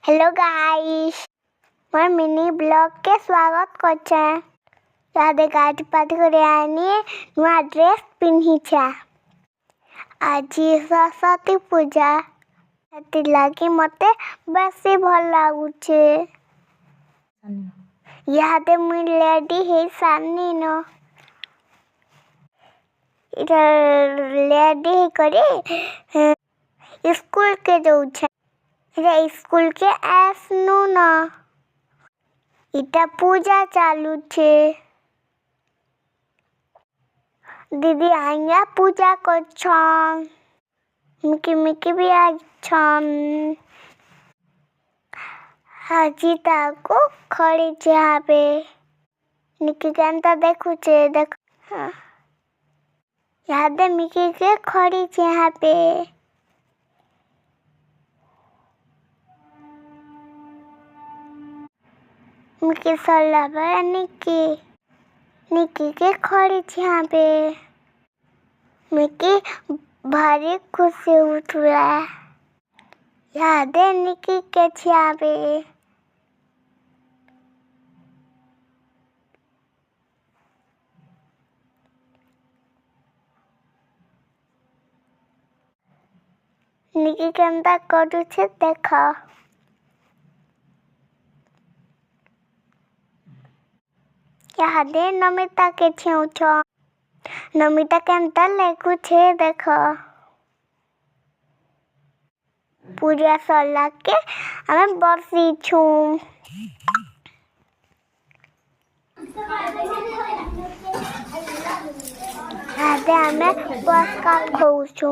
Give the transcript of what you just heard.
Hello guys मोर mini blog के स्वागत करछे। यादे गाड़ी पार्टी करे आनी नुआ ड्रेस पिन्ही छे। आज सरस्वती पूजा हेती लागी मते बेसी भल लागुछे। यादे मुई लेडी हे सानी न इधर लेडी हे करे स्कूल के जाऊ छे। स्कूल के आसनु न इटा पूजा चालू छे। दीदी आइया पूजा करछन। मिकी भी आछन। हाजी ताको खड़ी छे यहाँ पे। निकी केनता देखु छे देख। यादे मिकी के खड़ी छे यहाँ पे। मिकी सल्ला बड़ा निकी के खड़ी छे यहाँ पे। मिकी भारी खुशी उठ रहा है। यादे निकी के छे यहाँ पे। निकी केनता करू छे देखो। यादे नमिता के छेउ छो। नमिता केनता लेकु छे देखो। पूजा सरला के हमें बसी छू। यादे हमें बस का खाऊ छू।